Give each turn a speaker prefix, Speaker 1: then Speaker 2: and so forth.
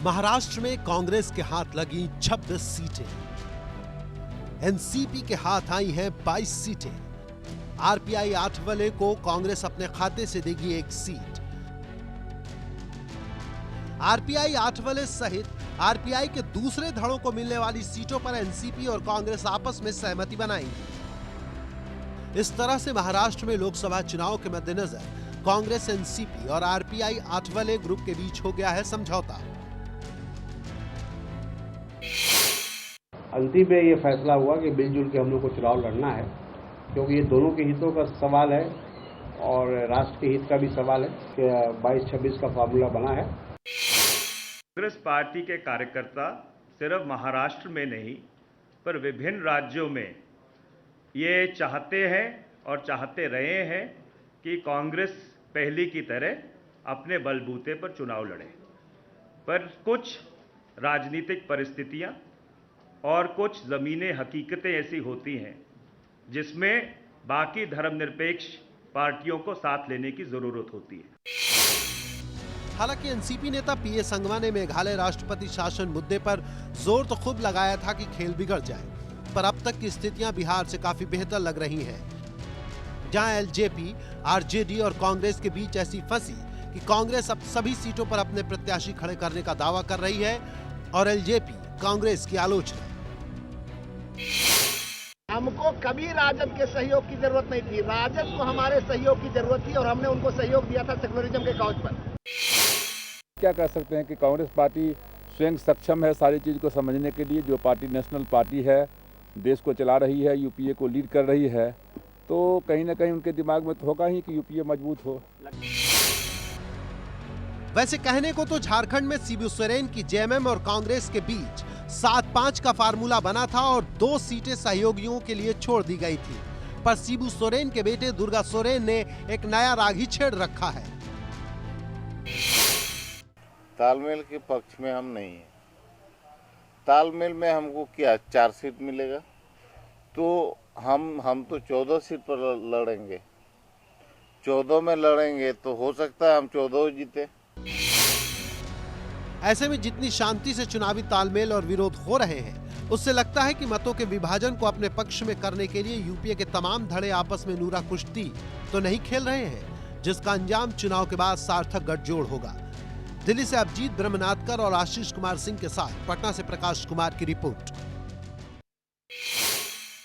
Speaker 1: महाराष्ट्र में कांग्रेस के हाथ लगी 26 सीटें, एनसीपी के हाथ आई हैं 22 सीटें, आरपीआई आठवले को कांग्रेस अपने खाते से देगी 1 सीट। आरपीआई आठवले सहित आरपीआई के दूसरे धड़ों को मिलने वाली सीटों पर एनसीपी और कांग्रेस आपस में सहमति बनाएंगी। इस तरह से महाराष्ट्र में लोकसभा चुनाव के मद्देनजर कांग्रेस, एनसीपी और आरपीआई आठवले ग्रुप के बीच हो गया है समझौता।
Speaker 2: अंतिम में ये फैसला हुआ कि मिलजुल के हम लोग को चुनाव लड़ना है, क्योंकि ये दोनों के हितों का सवाल है और राष्ट्र के हित का भी सवाल है कि 22-26 का फार्मूला बना है।
Speaker 3: कांग्रेस पार्टी के कार्यकर्ता सिर्फ महाराष्ट्र में नहीं पर विभिन्न राज्यों में ये चाहते हैं और चाहते रहे हैं कि कांग्रेस पहले की तरह अपने बलबूते पर चुनाव लड़े, पर कुछ राजनीतिक परिस्थितियां और कुछ ज़मीनी हकीकतें ऐसी होती हैं जिसमें बाकी धर्मनिरपेक्ष पार्टियों को साथ लेने की जरूरत होती है।
Speaker 1: हालांकि एनसीपी नेता पीए संगमा ने मेघालय राष्ट्रपति शासन मुद्दे पर जोर तो खूब लगाया था कि खेल बिगड़ जाए, पर अब तक की स्थितियां बिहार से काफी बेहतर लग रही हैं, जहां एलजेपी, आरजेडी और कांग्रेस के बीच ऐसी फंसी कि कांग्रेस अब सभी सीटों पर अपने प्रत्याशी खड़े करने का दावा कर रही है और एलजेपी कांग्रेस की आलोचना।
Speaker 4: हमको कभी राजद के सहयोग की जरूरत नहीं थी, राजद को हमारे सहयोग की जरूरत थी और हमने उनको सहयोग दिया था सेक्युलरिज्म के काउज पर।
Speaker 5: क्या कह सकते हैं कि कांग्रेस पार्टी स्वयं सक्षम है सारी चीज को समझने के लिए। जो पार्टी नेशनल पार्टी है, देश को चला रही है, यूपीए को लीड कर रही है, तो कहीं ना कहीं उनके दिमाग में तो होगा ही कि यूपीए मजबूत हो।
Speaker 1: वैसे कहने को तो झारखंड में शिबू सोरेन की जेएमएम और कांग्रेस के बीच 7-5 का फार्मूला बना था और 2 सीटें सहयोगियों के लिए छोड़ दी गई थी, पर शिबू सोरेन के बेटे दुर्गा सोरेन ने एक नया राग ही छेड़ रखा है।
Speaker 6: तालमेल के पक्ष में हम नहीं हैं। तालमेल में हमको क्या 4 सीट मिलेगा, तो हम तो 14 सीट पर लड़ेंगे। 14 में लड़ेंगे तो हो सकता है हम 14 जीते।
Speaker 1: ऐसे में जितनी शांति से चुनावी तालमेल और विरोध हो रहे हैं, उससे लगता है कि मतों के विभाजन को अपने पक्ष में करने के लिए यूपीए के तमाम धड़े आपस में नूरा कुश्ती तो नहीं खेल रहे हैं, जिसका अंजाम चुनाव के बाद सार्थक गठजोड़ होगा। दिल्ली से अभिजीत ब्रह्मनाथकर और आशीष कुमार सिंह के साथ पटना से प्रकाश कुमार की रिपोर्ट।